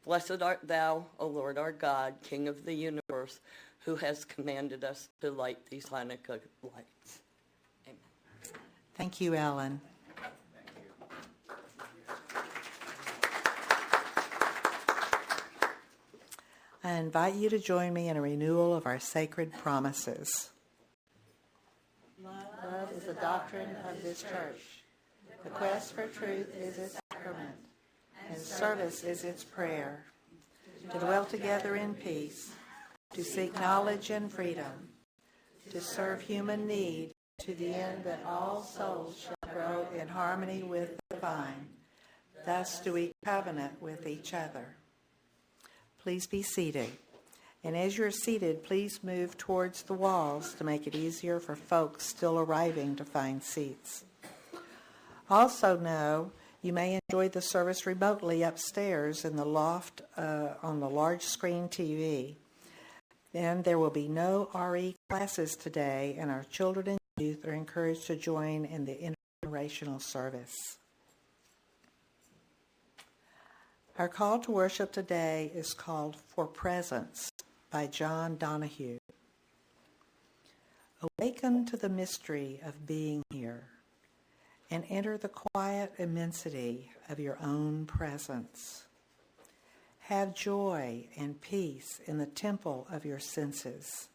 Blessed art thou, O Lord our God, King of the universe, who has commanded us to light these Hanukkah lights. Amen. Thank you, Ellen. I invite you to join me in a renewal of our sacred promises. Love is the doctrine of this church. The quest for truth is its sacrament, and service is its prayer. To dwell together in peace, to seek knowledge and freedom, to serve human need to the end that all souls shall grow in harmony with the divine. Thus do we covenant with each other. Please be seated. And as you're seated, please move towards the walls to make it easier for folks still arriving to find seats. Also know you may enjoy the service remotely upstairs in the loft on the large screen TV. And there will be no RE classes today, and our children and youth are encouraged to join in the intergenerational service. Our call to worship today is called For Presence by John Donahue. Awaken to the mystery of being here and enter the quiet immensity of your own presence. Have joy and peace in the temple of your senses.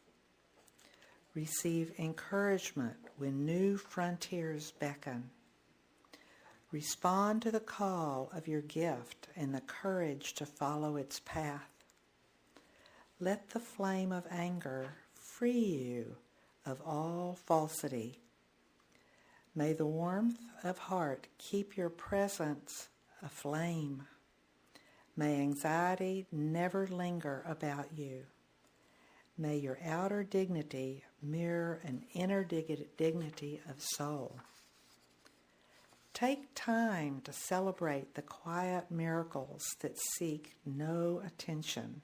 Receive encouragement when new frontiers beckon. Respond to the call of your gift and the courage to follow its path. Let the flame of anger free you of all falsity. May the warmth of heart keep your presence aflame. May anxiety never linger about you. May your outer dignity mirror an inner dignity of soul. Take time to celebrate the quiet miracles that seek no attention.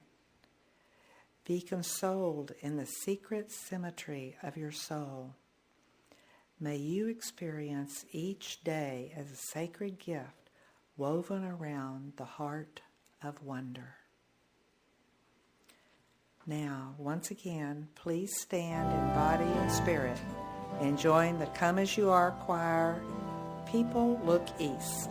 Be consoled in the secret symmetry of your soul. May you experience each day as a sacred gift woven around the heart of wonder. Now, once again, please stand in body and spirit and join the Come As You Are choir, People Look East.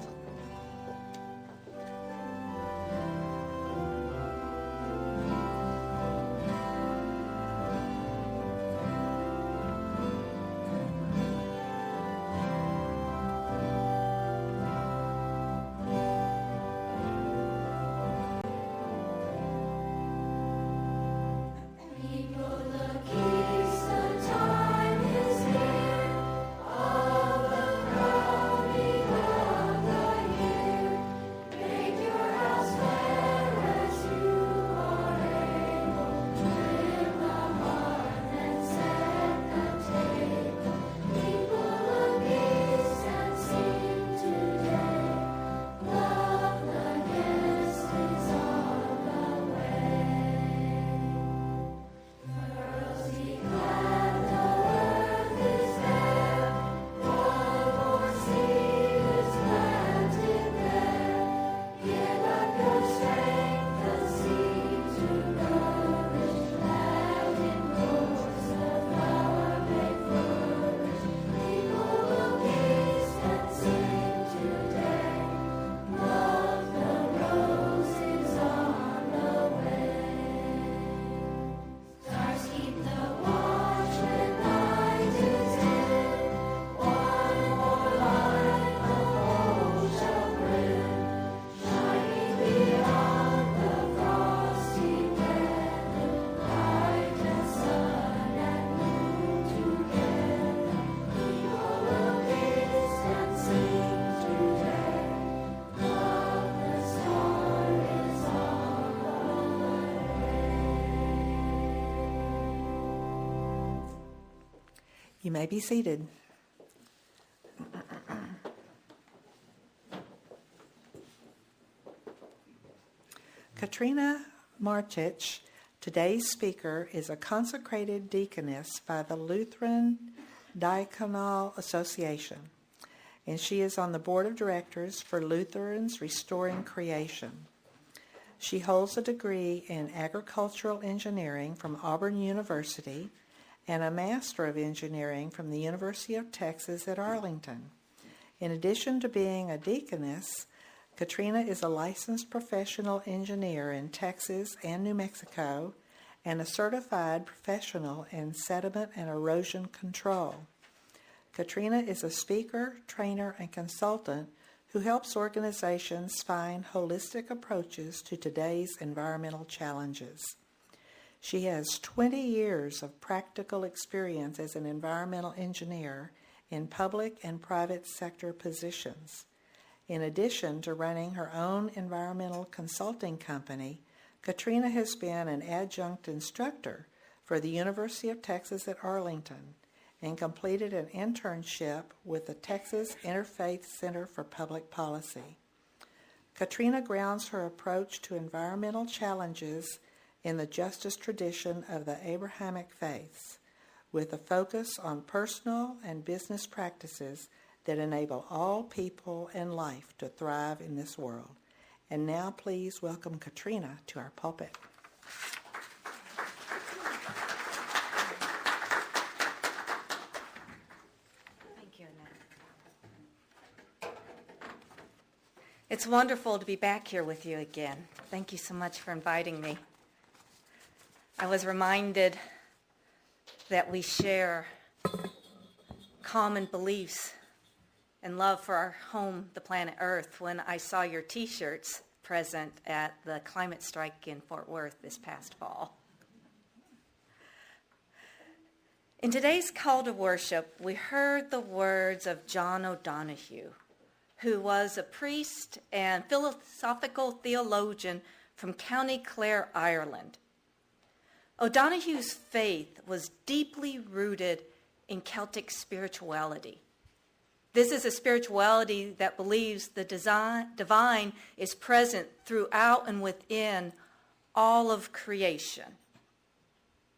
You may be seated. Katrina Martich, today's speaker, is a consecrated deaconess by the Lutheran Diaconal Association, and she is on the board of directors for Lutherans Restoring Creation. She holds a degree in agricultural engineering from Auburn University and a Master of Engineering from the University of Texas at Arlington. In addition to being a deaconess, Katrina is a licensed professional engineer in Texas and New Mexico and a certified professional in sediment and erosion control. Katrina is a speaker, trainer, and consultant who helps organizations find holistic approaches to today's environmental challenges. She has 20 years of practical experience as an environmental engineer in public and private sector positions. In addition to running her own environmental consulting company, Katrina has been an adjunct instructor for the University of Texas at Arlington and completed an internship with the Texas Interfaith Center for Public Policy. Katrina grounds her approach to environmental challenges in the justice tradition of the Abrahamic faiths, with a focus on personal and business practices that enable all people and life to thrive in this world. And now please welcome Katrina to our pulpit. It's wonderful to be back here with you again. Thank you so much for inviting me. I was reminded that we share common beliefs and love for our home, the planet Earth, when I saw your T-shirts present at the climate strike in Fort Worth this past fall. In today's call to worship, we heard the words of John O'Donohue, who was a priest and philosophical theologian from County Clare, Ireland. O'Donohue's faith was deeply rooted in Celtic spirituality. This is a spirituality that believes the divine is present throughout and within all of creation.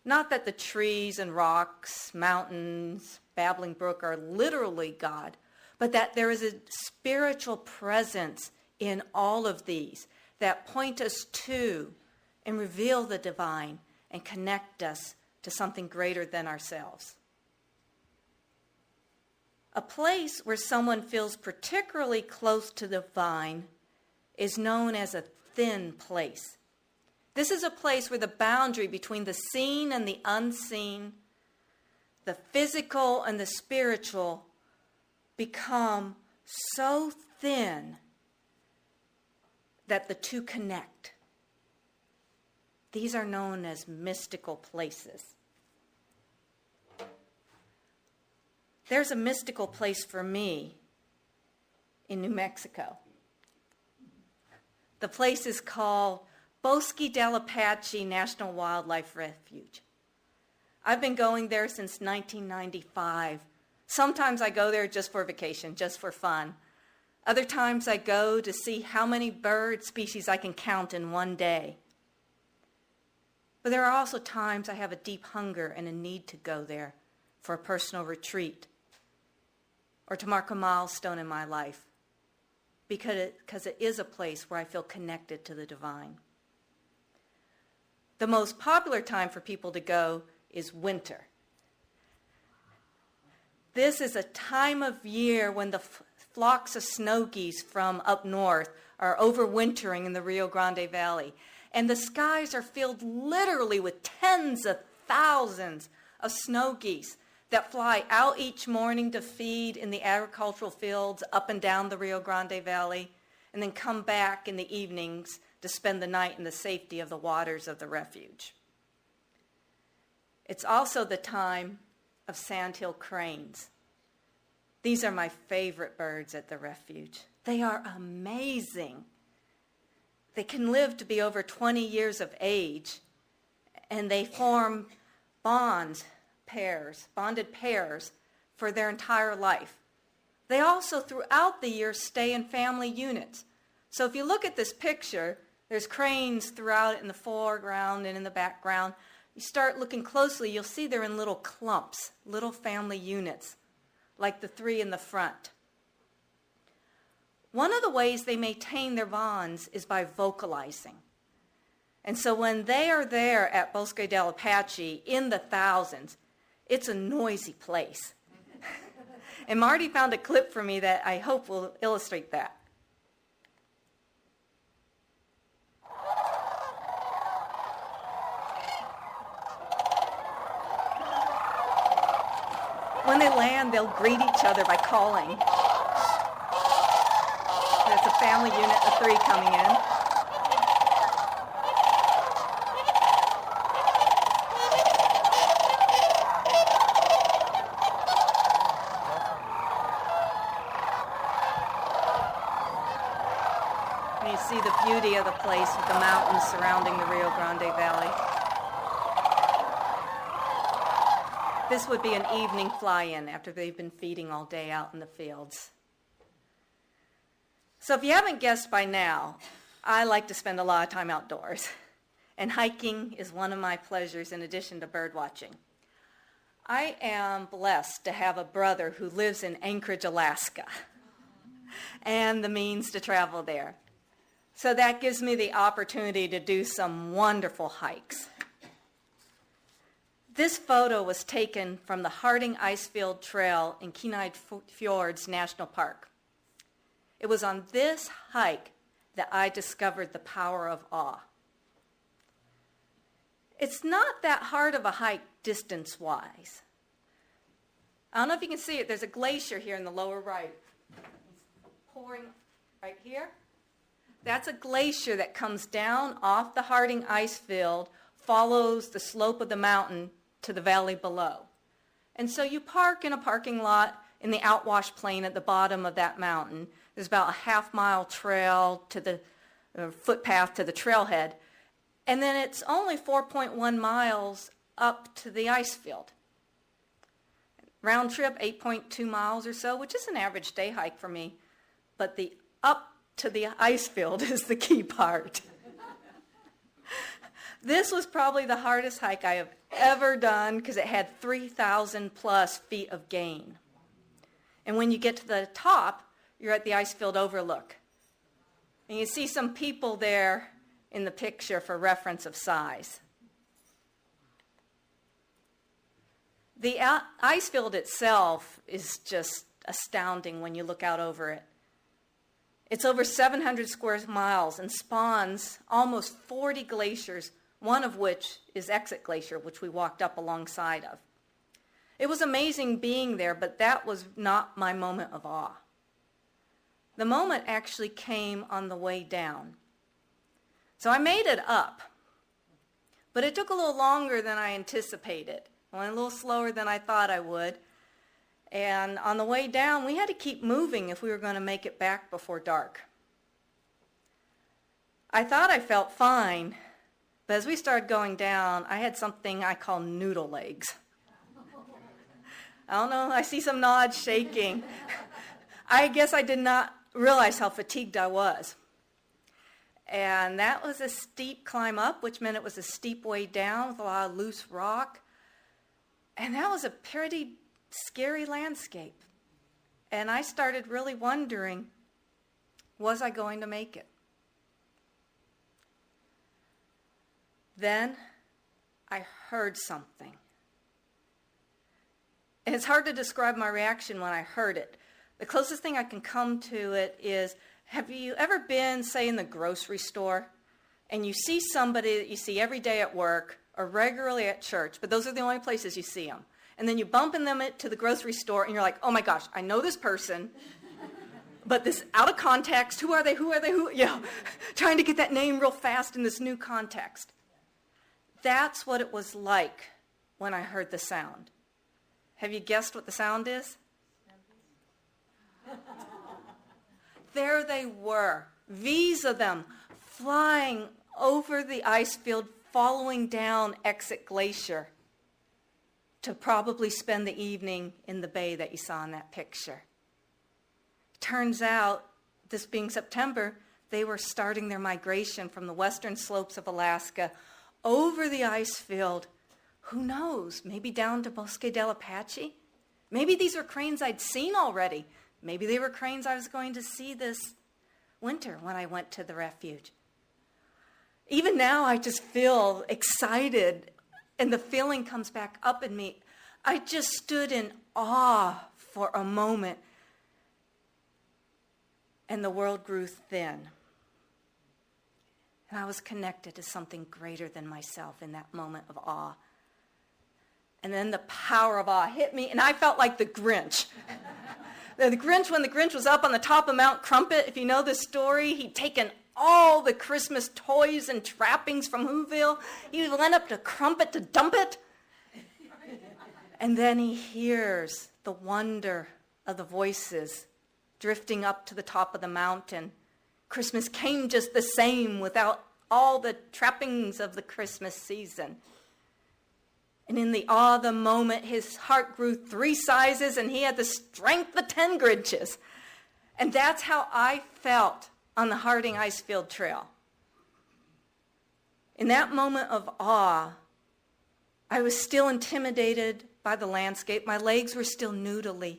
Not that the trees and rocks, mountains, babbling brook are literally God, but that there is a spiritual presence in all of these that point us to and reveal the divine and connect us to something greater than ourselves. A place where someone feels particularly close to the divine is known as a thin place. This is a place where the boundary between the seen and the unseen, the physical and the spiritual, become so thin that the two connect. These are known as mystical places. There's a mystical place for me in New Mexico. The place is called Bosque del Apache National Wildlife Refuge. I've been going there since 1995. Sometimes I go there just for vacation, just for fun. Other times I go to see how many bird species I can count in one day. But there are also times I have a deep hunger and a need to go there for a personal retreat or to mark a milestone in my life because it is a place where I feel connected to the divine. The most popular time for people to go is winter. This is a time of year when the flocks of snow geese from up north are overwintering in the Rio Grande Valley. And the skies are filled literally with tens of thousands of snow geese that fly out each morning to feed in the agricultural fields up and down the Rio Grande Valley, and then come back in the evenings to spend the night in the safety of the waters of the refuge. It's also the time of sandhill cranes. These are my favorite birds at the refuge. They are amazing. They can live to be over 20 years of age, and they form bonded pairs for their entire life. They also, throughout the year, stay in family units. So if you look at this picture, there's cranes throughout it in the foreground and in the background. You start looking closely, you'll see they're in little clumps, little family units, like the three in the front. One of the ways they maintain their bonds is by vocalizing. And so when they are there at Bosque del Apache in the thousands, it's a noisy place. And Marty found a clip for me that I hope will illustrate that. When they land, they'll greet each other by calling. There's a family unit of 3 coming in. And you see the beauty of the place with the mountains surrounding the Rio Grande Valley. This would be an evening fly-in after they've been feeding all day out in the fields. So if you haven't guessed by now, I like to spend a lot of time outdoors. And hiking is one of my pleasures in addition to bird watching. I am blessed to have a brother who lives in Anchorage, Alaska, and the means to travel there. So that gives me the opportunity to do some wonderful hikes. This photo was taken from the Harding Icefield Trail in Kenai Fjords National Park. It was on this hike that I discovered the power of awe. It's not that hard of a hike distance-wise. I don't know if you can see it. There's a glacier here in the lower right. It's pouring right here. That's a glacier that comes down off the Harding Icefield, follows the slope of the mountain to the valley below. And so you park in a parking lot in the outwash plain at the bottom of that mountain. There's about a half-mile trail to the footpath to the trailhead. And then it's only 4.1 miles up to the ice field. Round trip, 8.2 miles or so, which is an average day hike for me. But the up to the ice field is the key part. This was probably the hardest hike I have ever done because it had 3,000 plus feet of gain. And when you get to the top, you're at the ice field overlook. And you see some people there in the picture for reference of size. The ice field itself is just astounding when you look out over it. It's over 700 square miles and spawns almost 40 glaciers, one of which is Exit Glacier, which we walked up alongside of. It was amazing being there, but that was not my moment of awe. The moment actually came on the way down. So I made it up, but it took a little longer than I anticipated. I went a little slower than I thought I would. And on the way down, we had to keep moving if we were going to make it back before dark. I thought I felt fine, but as we started going down, I had something I call noodle legs. I don't know, I see some nods shaking. I guess I did not realize how fatigued I was. And that was a steep climb up, which meant it was a steep way down with a lot of loose rock. And that was a pretty scary landscape. And I started really wondering, was I going to make it? Then I heard something. And it's hard to describe my reaction when I heard it. The closest thing I can come to it is, have you ever been, say, in the grocery store, and you see somebody that you see every day at work or regularly at church, but those are the only places you see them. And then you bump into them to the grocery store, and you're like, oh my gosh, I know this person, but this out of context, who are they, trying to get that name real fast in this new context. That's what it was like when I heard the sound. Have you guessed what the sound is? There they were, V's of them, flying over the ice field, following down Exit Glacier to probably spend the evening in the bay that you saw in that picture. Turns out, this being September, they were starting their migration from the western slopes of Alaska over the ice field. Who knows, maybe down to Bosque del Apache? Maybe these are cranes I'd seen already. Maybe they were cranes I was going to see this winter when I went to the refuge. Even now, I just feel excited, and the feeling comes back up in me. I just stood in awe for a moment, and the world grew thin. And I was connected to something greater than myself in that moment of awe. And then the power of awe hit me, and I felt like the Grinch. When the Grinch was up on the top of Mount Crumpet, if you know the story, he'd taken all the Christmas toys and trappings from Whoville. He went up to Crumpet to dump it. And then he hears the wonder of the voices drifting up to the top of the mountain. Christmas came just the same without all the trappings of the Christmas season. And in the awe of the moment, his heart grew 3 sizes and he had the strength of 10 Grinches. And that's how I felt on the Harding Icefield Trail. In that moment of awe, I was still intimidated by the landscape. My legs were still noodly.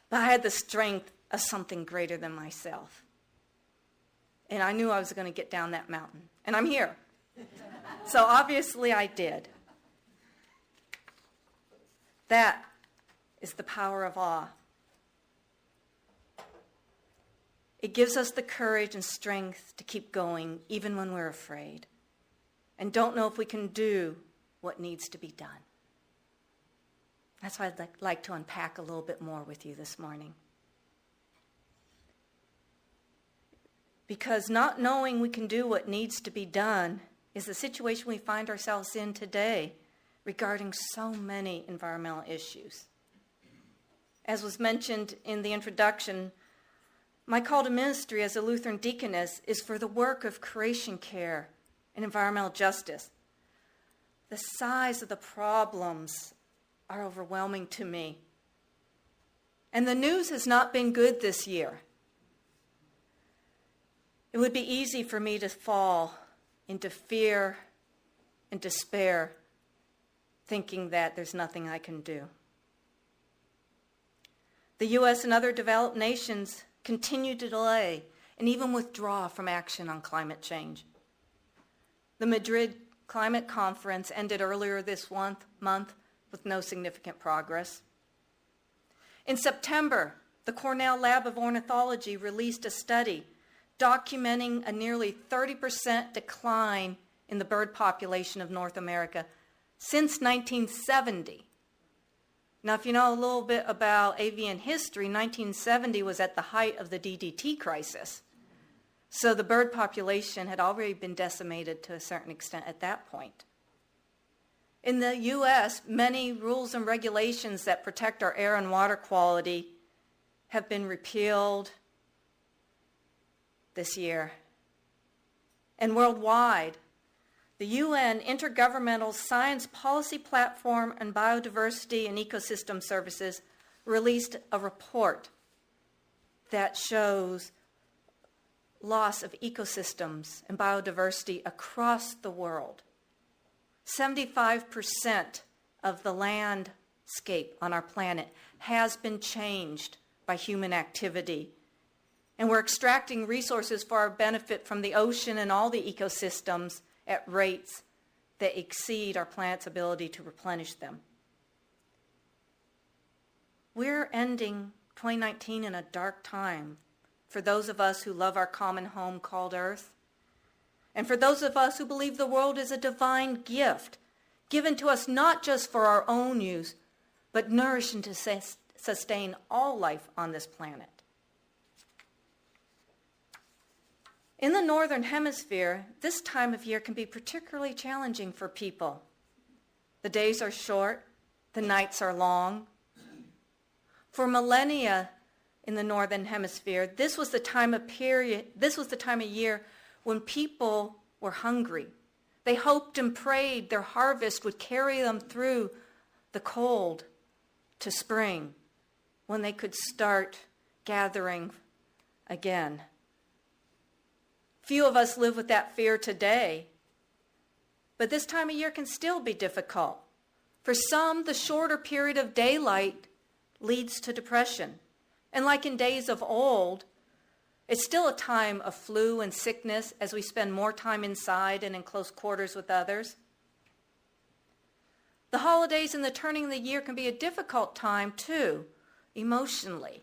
But I had the strength of something greater than myself. And I knew I was going to get down that mountain. And I'm here. So obviously I did. That is the power of awe. It gives us the courage and strength to keep going even when we're afraid and don't know if we can do what needs to be done. That's why I'd like to unpack a little bit more with you this morning. Because not knowing we can do what needs to be done is the situation we find ourselves in today regarding so many environmental issues. As was mentioned in the introduction, my call to ministry as a Lutheran deaconess is for the work of creation care and environmental justice. The size of the problems are overwhelming to me. And the news has not been good this year. It would be easy for me to fall into fear and despair, thinking that there's nothing I can do. The U.S. and other developed nations continue to delay and even withdraw from action on climate change. The Madrid Climate Conference ended earlier this month with no significant progress. In September, the Cornell Lab of Ornithology released a study documenting a nearly 30% decline in the bird population of North America since 1970. Now, if you know a little bit about avian history, 1970 was at the height of the DDT crisis. So the bird population had already been decimated to a certain extent at that point. In the U.S., many rules and regulations that protect our air and water quality have been repealed this year. And worldwide, the UN Intergovernmental Science Policy Platform on Biodiversity and Ecosystem Services released a report that shows loss of ecosystems and biodiversity across the world. 75% of the landscape on our planet has been changed by human activity. And we're extracting resources for our benefit from the ocean and all the ecosystems at rates that exceed our planet's ability to replenish them. We're ending 2019 in a dark time for those of us who love our common home called Earth, and for those of us who believe the world is a divine gift given to us not just for our own use, but nourish and to sustain all life on this planet. In the Northern Hemisphere, this time of year can be particularly challenging for people. The days are short, the nights are long. For millennia in the Northern Hemisphere, this was the time of year when people were hungry. They hoped and prayed their harvest would carry them through the cold to spring, when they could start gathering again. Few of us live with that fear today, but this time of year can still be difficult. For some, the shorter period of daylight leads to depression. And like in days of old, It's still a time of flu and sickness as we spend more time inside and in close quarters with others. The holidays and the turning of the year can be a difficult time too, emotionally.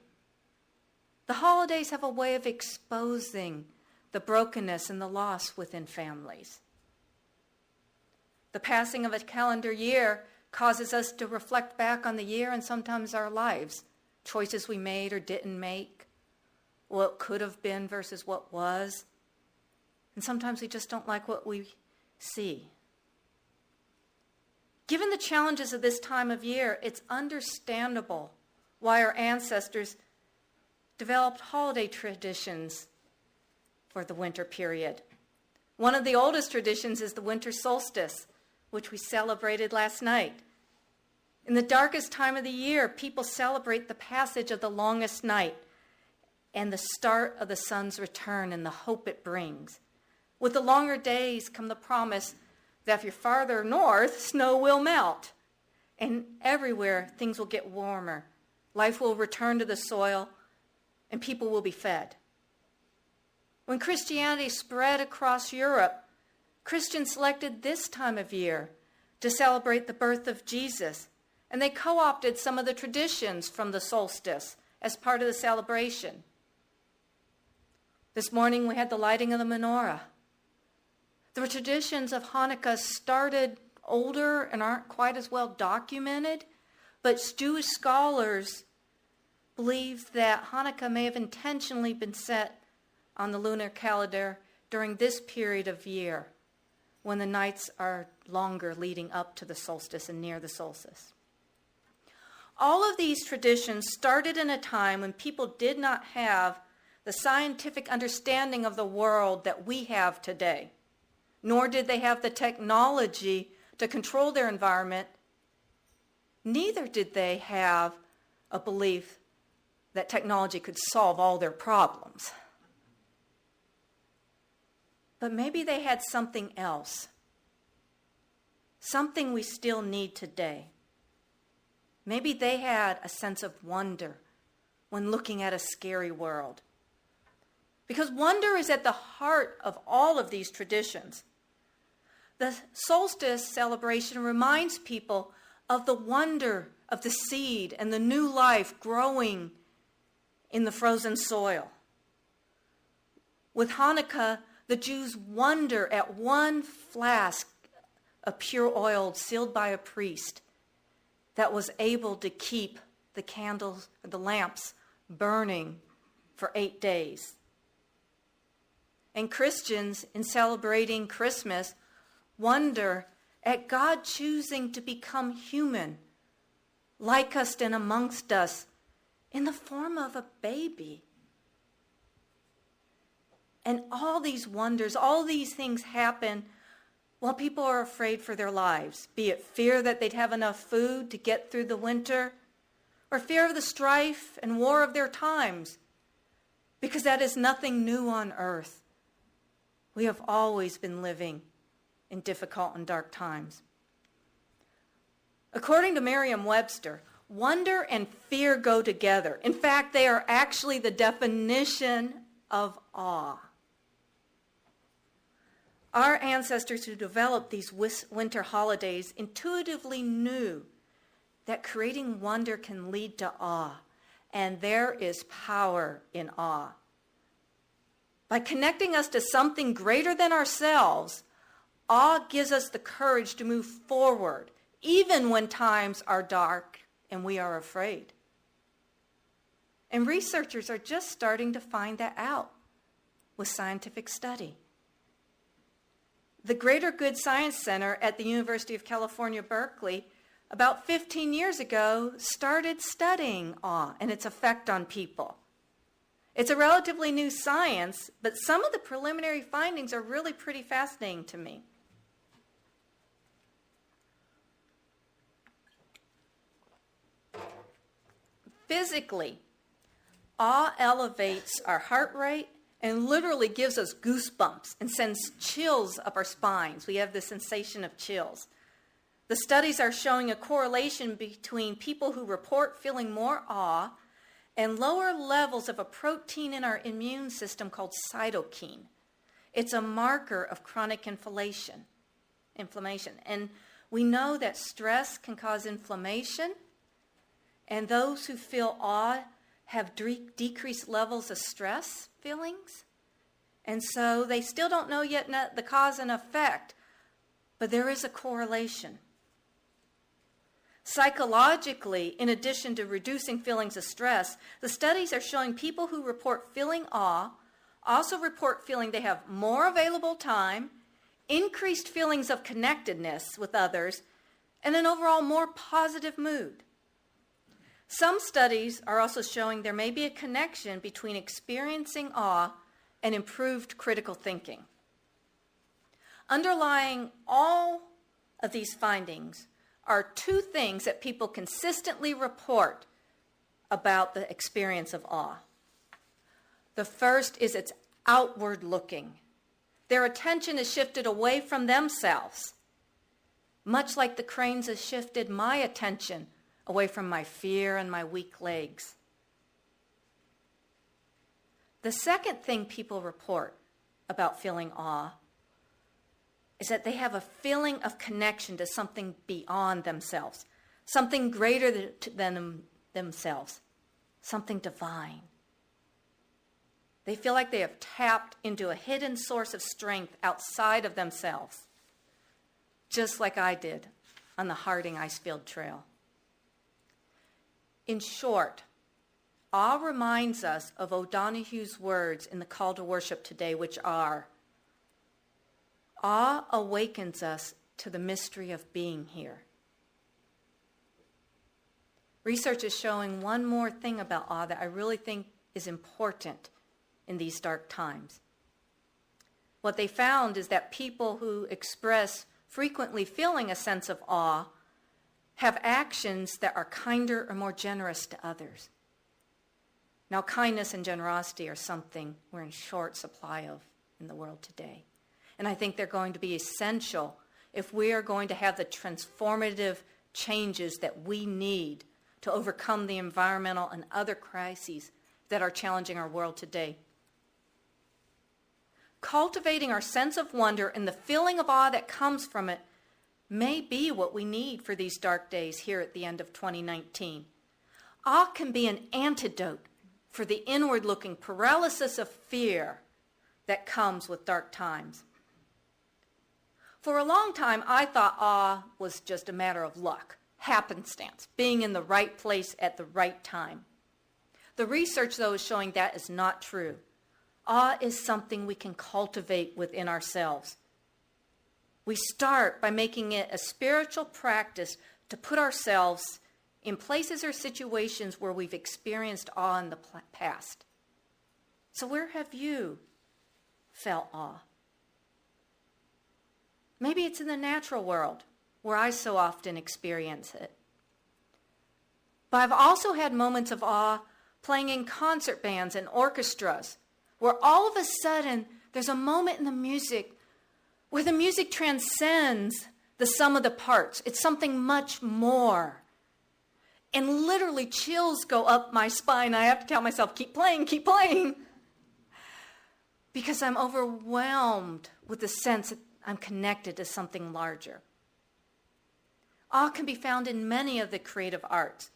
The holidays have a way of exposing the brokenness and the loss within families. The passing of a calendar year causes us to reflect back on the year and sometimes our lives, choices we made or didn't make, what could have been versus what was. And sometimes we just don't like what we see. Given the challenges of this time of year, it's understandable why our ancestors developed holiday traditions for the winter period. One of the oldest traditions is the winter solstice, which we celebrated last night. In the darkest time of the year, people celebrate the passage of the longest night and the start of the sun's return and the hope it brings. With the longer days come the promise that if you're farther north, snow will melt. And everywhere, things will get warmer. Life will return to the soil, and people will be fed. When Christianity spread across Europe, Christians selected this time of year to celebrate the birth of Jesus, and they co-opted some of the traditions from the solstice as part of the celebration. This morning we had the lighting of the menorah. The traditions of Hanukkah started older and aren't quite as well documented, but Jewish scholars believe that Hanukkah may have intentionally been set on the lunar calendar during this period of year, when the nights are longer leading up to the solstice and near the solstice. All of these traditions started in a time when people did not have the scientific understanding of the world that we have today, nor did they have the technology to control their environment. Neither did they have a belief that technology could solve all their problems. But maybe they had something else, something we still need today. Maybe they had a sense of wonder when looking at a scary world. Because wonder is at the heart of all of these traditions. The solstice celebration reminds people of the wonder of the seed and the new life growing in the frozen soil. With Hanukkah, the Jews wonder at one flask of pure oil sealed by a priest that was able to keep the candles, the lamps burning for 8 days. And Christians, in celebrating Christmas, wonder at God choosing to become human, like us and amongst us, in the form of a baby. And all these wonders, all these things happen while people are afraid for their lives, be it fear that they'd have enough food to get through the winter, or fear of the strife and war of their times, because that is nothing new on earth. We have always been living in difficult and dark times. According to Merriam-Webster, wonder and fear go together. In fact, they are actually the definition of awe. Our ancestors who developed these winter holidays intuitively knew that creating wonder can lead to awe, and there is power in awe. By connecting us to something greater than ourselves, awe gives us the courage to move forward, even when times are dark and we are afraid. And researchers are just starting to find that out with scientific study. The Greater Good Science Center at the University of California, Berkeley, about 15 years ago, started studying awe and its effect on people. It's a relatively new science, but some of the preliminary findings are really pretty fascinating to me. Physically, awe elevates our heart rate and literally gives us goosebumps and sends chills up our spines. We have the sensation of chills. The studies are showing a correlation between people who report feeling more awe and lower levels of a protein in our immune system called cytokine. It's a marker of chronic inflammation. And we know that stress can cause inflammation, and those who feel awe have decreased levels of stress feelings. And so they still don't know yet the cause and effect, but there is a correlation. Psychologically, in addition to reducing feelings of stress, the studies are showing people who report feeling awe also report feeling they have more available time, increased feelings of connectedness with others, and an overall more positive mood. Some studies are also showing there may be a connection between experiencing awe and improved critical thinking. Underlying all of these findings are two things that people consistently report about the experience of awe. The first is it's outward looking. Their attention is shifted away from themselves, much like the cranes have shifted my attention away from my fear and my weak legs. The second thing people report about feeling awe is that they have a feeling of connection to something beyond themselves, something greater than themselves, something divine. They feel like they have tapped into a hidden source of strength outside of themselves, just like I did on the Harding Icefield Trail. In short, awe reminds us of O'Donohue's words in the call to worship today, which are, awe awakens us to the mystery of being here. Research is showing one more thing about awe that I really think is important in these dark times. What they found is that people who express frequently feeling a sense of awe have actions that are kinder or more generous to others. Now, kindness and generosity are something we're in short supply of in the world today. And I think they're going to be essential if we are going to have the transformative changes that we need to overcome the environmental and other crises that are challenging our world today. Cultivating our sense of wonder and the feeling of awe that comes from it may be what we need for these dark days here at the end of 2019. Awe can be an antidote for the inward-looking paralysis of fear that comes with dark times. For a long time, I thought awe was just a matter of luck, happenstance, being in the right place at the right time. The research, though, is showing that is not true. Awe is something we can cultivate within ourselves. We start by making it a spiritual practice to put ourselves in places or situations where we've experienced awe in the past. So where have you felt awe? Maybe it's in the natural world, where I so often experience it. But I've also had moments of awe playing in concert bands and orchestras, where all of a sudden there's a moment in the music where the music transcends the sum of the parts. It's something much more. And literally chills go up my spine. I have to tell myself, keep playing, because I'm overwhelmed with the sense that I'm connected to something larger. Awe can be found in many of the creative arts.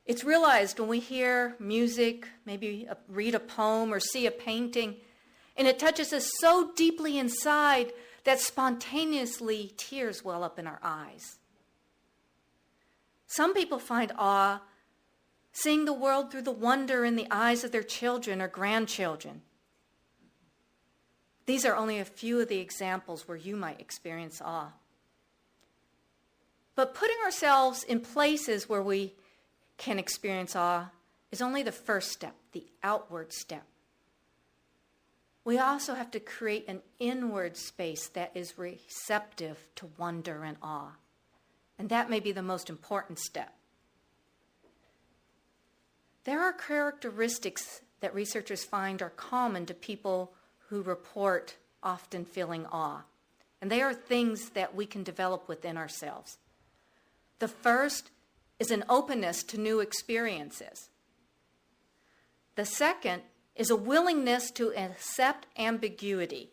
It's realized when we hear music, maybe read a poem or see a painting, and it touches us so deeply inside that spontaneously tears well up in our eyes. Some people find awe seeing the world through the wonder in the eyes of their children or grandchildren. These are only a few of the examples where you might experience awe. But putting ourselves in places where we can experience awe is only the first step, the outward step. We also have to create an inward space that is receptive to wonder and awe. And that may be the most important step. There are characteristics that researchers find are common to people who report often feeling awe. And they are things that we can develop within ourselves. The first is an openness to new experiences. The second is a willingness to accept ambiguity.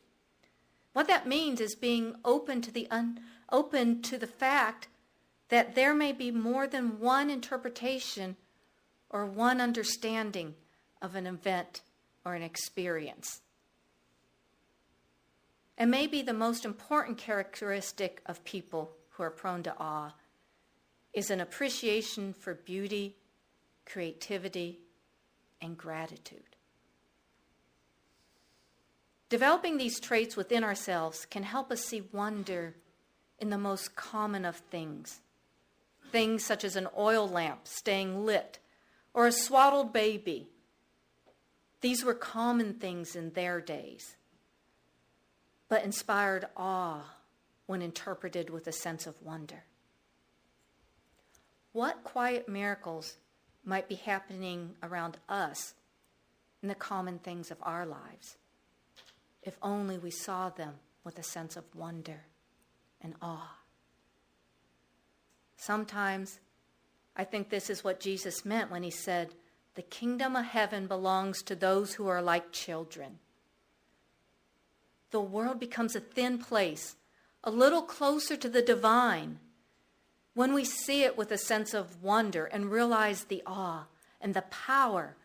What that means is being open to the fact that there may be more than one interpretation or one understanding of an event or an experience. And maybe the most important characteristic of people who are prone to awe is an appreciation for beauty, creativity, and gratitude. Developing these traits within ourselves can help us see wonder in the most common of things. Things such as an oil lamp staying lit or a swaddled baby. These were common things in their days, but inspired awe when interpreted with a sense of wonder. What quiet miracles might be happening around us in the common things of our lives, if only we saw them with a sense of wonder and awe? Sometimes I think this is what Jesus meant when he said, "The kingdom of heaven belongs to those who are like children." The world becomes a thin place, a little closer to the divine, when we see it with a sense of wonder and realize the awe and the power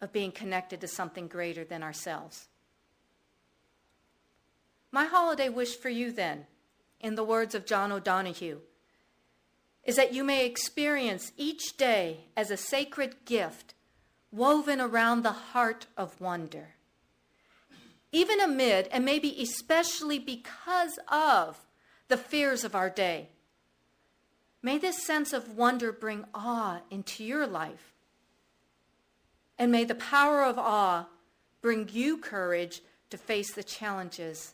of being connected to something greater than ourselves. My holiday wish for you then, in the words of John O'Donohue, is that you may experience each day as a sacred gift woven around the heart of wonder. Even amid, and maybe especially because of, the fears of our day. May this sense of wonder bring awe into your life. And may the power of awe bring you courage to face the challenges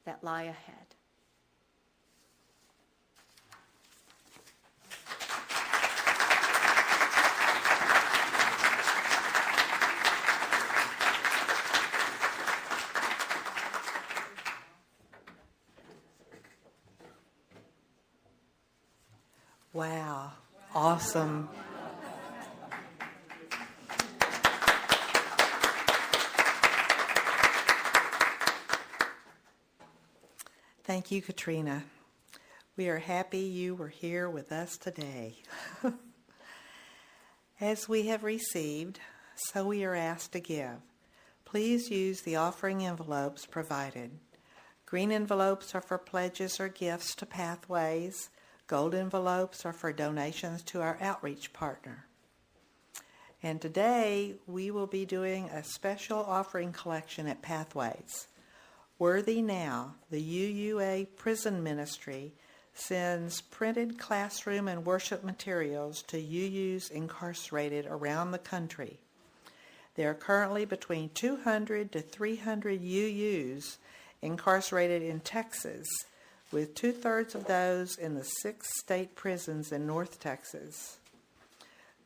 that lie ahead. Wow, awesome. Thank you, Katrina. We are happy you were here with us today. As we have received, so we are asked to give. Please use the offering envelopes provided. Green envelopes are for pledges or gifts to Pathways. Gold envelopes are for donations to our outreach partner. And today we will be doing a special offering collection at Pathways. Worthy Now, the UUA Prison Ministry, sends printed classroom and worship materials to UUs incarcerated around the country. There are currently between 200 to 300 UUs incarcerated in Texas, with 2/3 of those in the 6 state prisons in North Texas.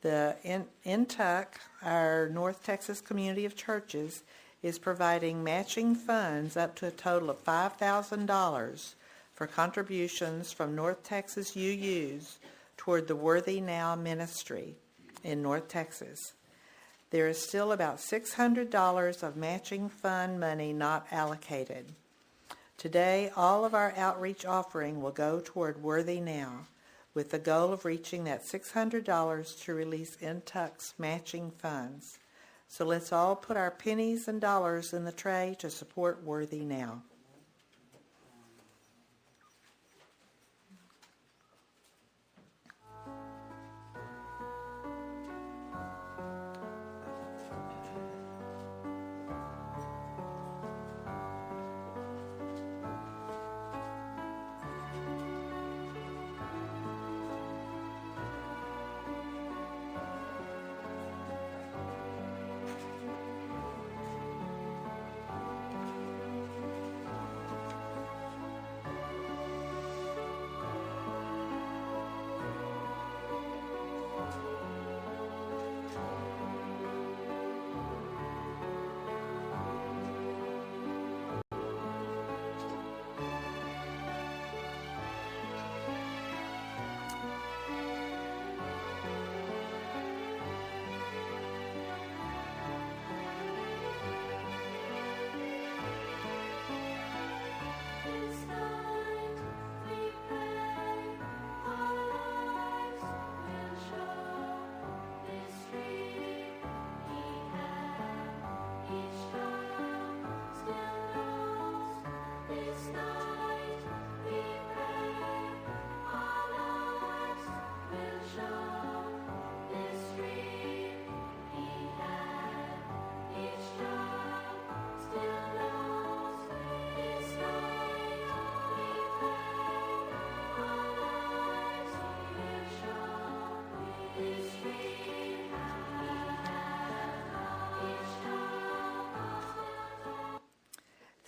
The NTUC, our North Texas Community of Churches, is providing matching funds up to a total of $5,000 for contributions from North Texas UUs toward the Worthy Now ministry in North Texas. There is still about $600 of matching fund money not allocated. Today, all of our outreach offering will go toward Worthy Now, with the goal of reaching that $600 to release NTUC's matching funds. So let's all put our pennies and dollars in the tray to support Worthy Now.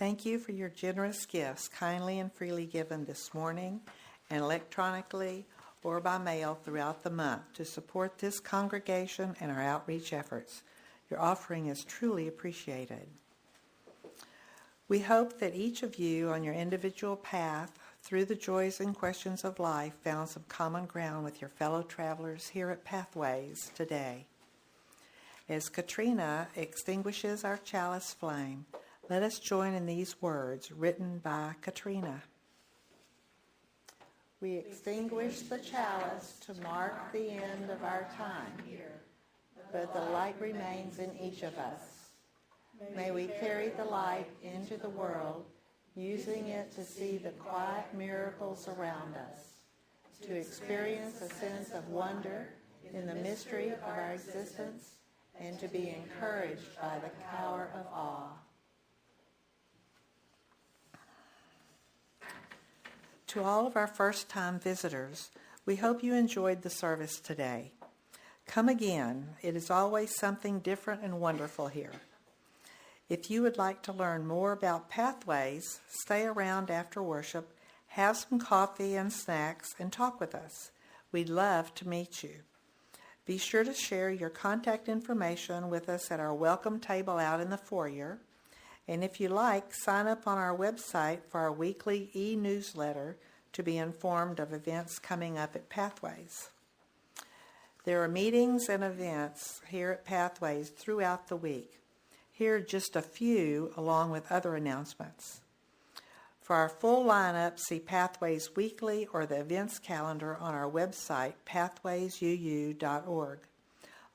thank you for your generous gifts, kindly and freely given this morning and electronically or by mail throughout the month to support this congregation and our outreach efforts. Your offering is truly appreciated. We hope that each of you on your individual path through the joys and questions of life found some common ground with your fellow travelers here at Pathways today. As Katrina extinguishes our chalice flame, let us join in these words written by Katrina. We extinguish the chalice to mark the end of our time here, but the light remains in each of us. May we carry the light into the world, using it to see the quiet miracles around us, to experience a sense of wonder in the mystery of our existence, and to be encouraged by the power of awe. To all of our first-time visitors, we hope you enjoyed the service today. Come again. It is always something different and wonderful here. If you would like to learn more about Pathways, stay around after worship, have some coffee and snacks, and talk with us. We'd love to meet you. Be sure to share your contact information with us at our welcome table out in the foyer. And if you like, sign up on our website for our weekly e-newsletter to be informed of events coming up at Pathways. There are meetings and events here at Pathways throughout the week. Here are just a few along with other announcements. For our full lineup, see Pathways Weekly or the events calendar on our website, pathwaysuu.org.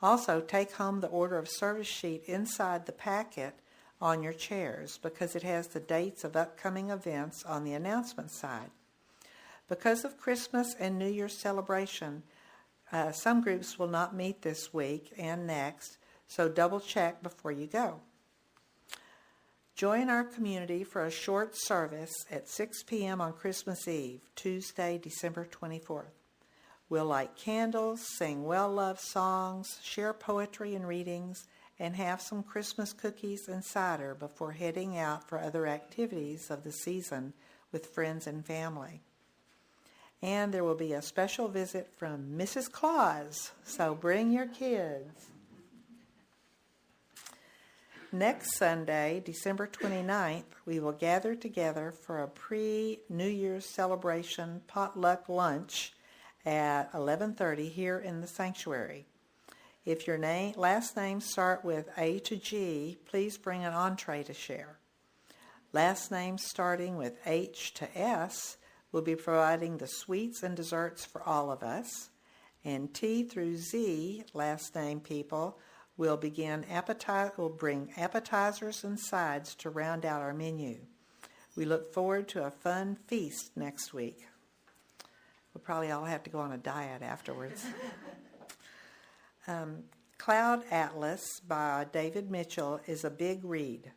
Also, take home the order of service sheet inside the packet on your chairs because it has the dates of upcoming events on the announcement side. Because of Christmas and New Year's celebration, some groups will not meet this week and next, so double check before you go. Join our community for a short service at 6 p.m. on Christmas Eve, Tuesday, December 24th. We'll light candles, sing well-loved songs, share poetry and readings, and have some Christmas cookies and cider before heading out for other activities of the season with friends and family. And there will be a special visit from Mrs. Claus, so bring your kids. Next Sunday, December 29th, we will gather together for a pre-New Year's celebration potluck lunch at 11:30 here in the sanctuary. If your last names start with A to G, please bring an entree to share. Last names starting with H to S will be providing the sweets and desserts for all of us. And T through Z, last name people, will bring appetizers and sides to round out our menu. We look forward to a fun feast next week. We'll probably all have to go on a diet afterwards. Cloud Atlas by David Mitchell is a big read.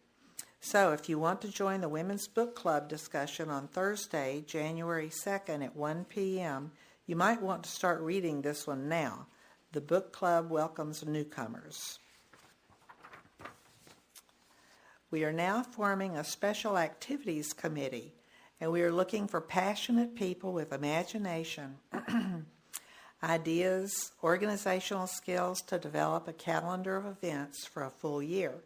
So if you want to join the Women's Book Club discussion on Thursday, January 2nd at 1 p.m., you might want to start reading this one now. The book club welcomes newcomers. We are now forming a special activities committee, and we are looking for passionate people with imagination, ideas, organizational skills to develop a calendar of events for a full year.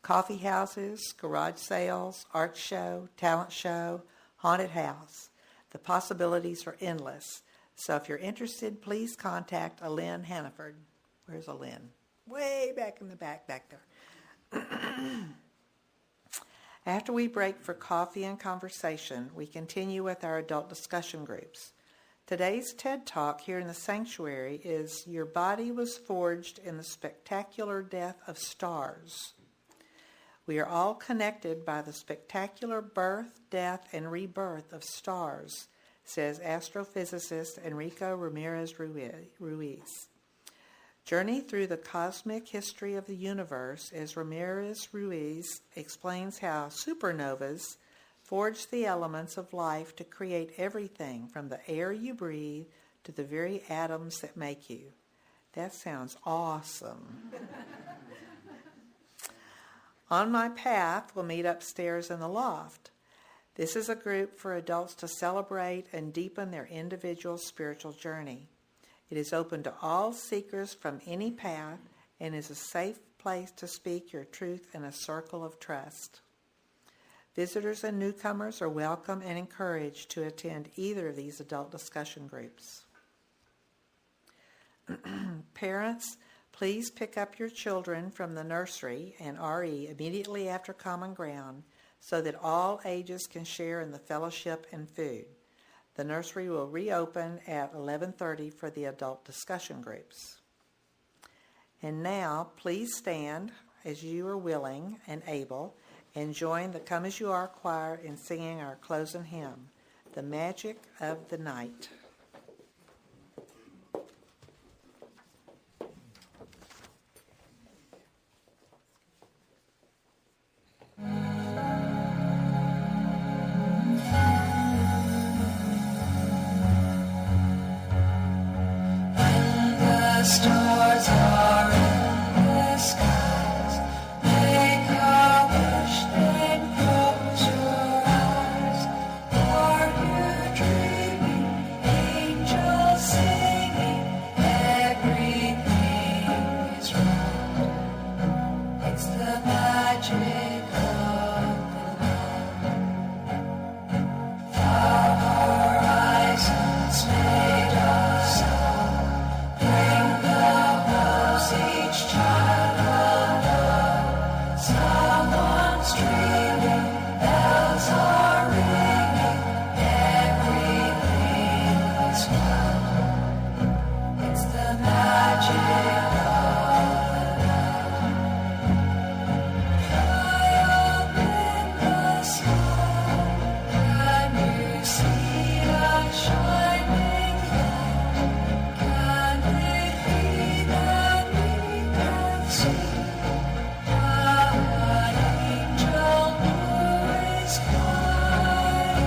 Coffee houses, garage sales, art show, talent show, haunted house. The possibilities are endless. So if you're interested, please contact Lynn Hannaford. Where's Lynn? Way back in the back there. After we break for coffee and conversation, we continue with our adult discussion groups. Today's TED Talk here in the sanctuary is Your Body Was Forged in the Spectacular Death of Stars. We are all connected by the spectacular birth, death, and rebirth of stars, says astrophysicist Enrico Ramirez Ruiz. Journey through the cosmic history of the universe as Ramirez Ruiz explains how supernovas forge the elements of life to create everything from the air you breathe to the very atoms that make you. That sounds awesome. On My Path will meet upstairs in the loft. This is a group for adults to celebrate and deepen their individual spiritual journey. It is open to all seekers from any path and is a safe place to speak your truth in a circle of trust. Visitors and newcomers are welcome and encouraged to attend either of these adult discussion groups. Parents, please pick up your children from the nursery and RE immediately after Common Ground so that all ages can share in the fellowship and food. The nursery will reopen at 11:30 for the adult discussion groups. And now, please stand as you are willing and able and join the Come As You Are choir in singing our closing hymn, The Magic of the Night. Stars are in the skies. Make a wish, then close your eyes. Are you dreaming? Angels singing. Everything is right. It's the magic of the night. Far horizons made of sound. Each child will know someone's dreaming, bells are ringing, everything is fine. It's the magic of the night. High up in the sky, can you see a shining light? Can it be that see an angel who is flying,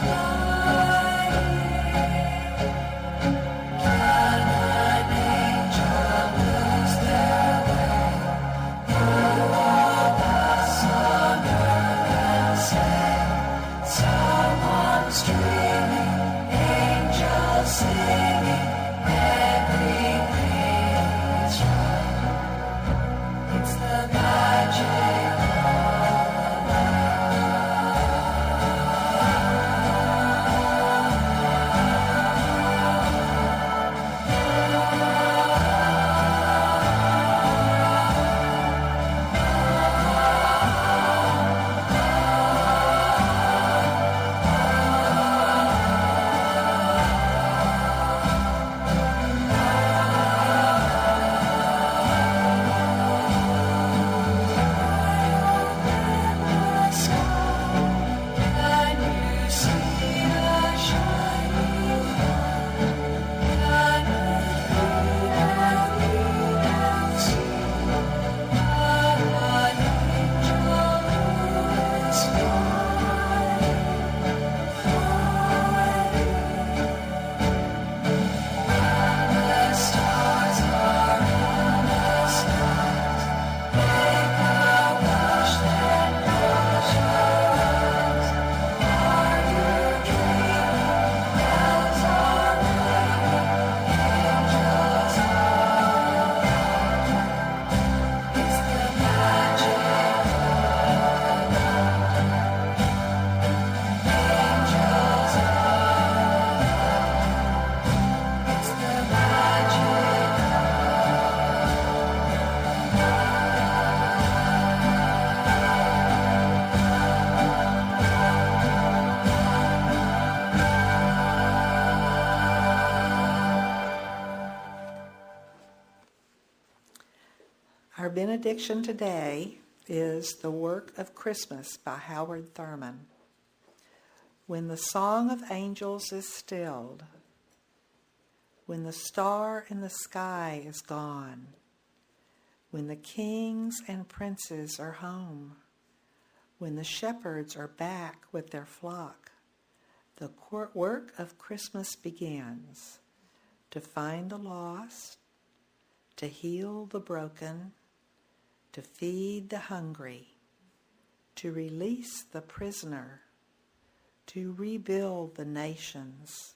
flying. Can an angel lose their way? Through all the sun and say, someone's dreaming, angels singing, everything is right. It's the magic of the Our benediction today is The Work of Christmas by Howard Thurman. When the song of angels is stilled, when the star in the sky is gone, when the kings and princes are home, when the shepherds are back with their flock, the work of Christmas begins to find the lost, to heal the broken, to feed the hungry, to release the prisoner, to rebuild the nations,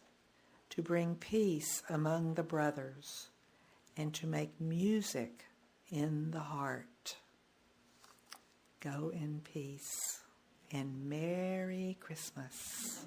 to bring peace among the brothers, and to make music in the heart. Go in peace, and Merry Christmas.